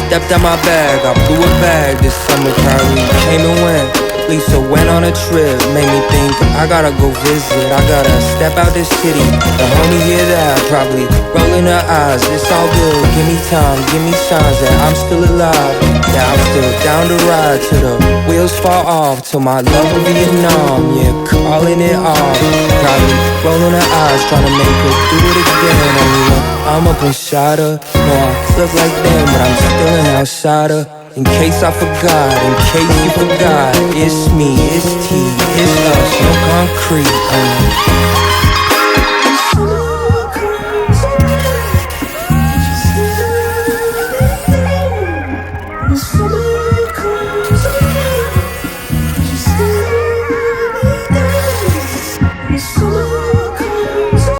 Stepped out my bag, I blew a bag this summer. Probably came and went. Lisa went on a trip, made me think I gotta go visit. I gotta step out this city. The homie hear that, probably rolling her eyes. It's all good, give me time, give me signs that I'm still alive. Yeah, I'm still down to ride till the wheels fall off. Till my love of Vietnam, yeah, calling it off. Probably rolling her eyes, trying to make her do it again. Only when I'm up inside her. No, I look like them, but I'm still an outsider. In case I forgot, in case you forgot, it's me, it's T, it's us, no concrete.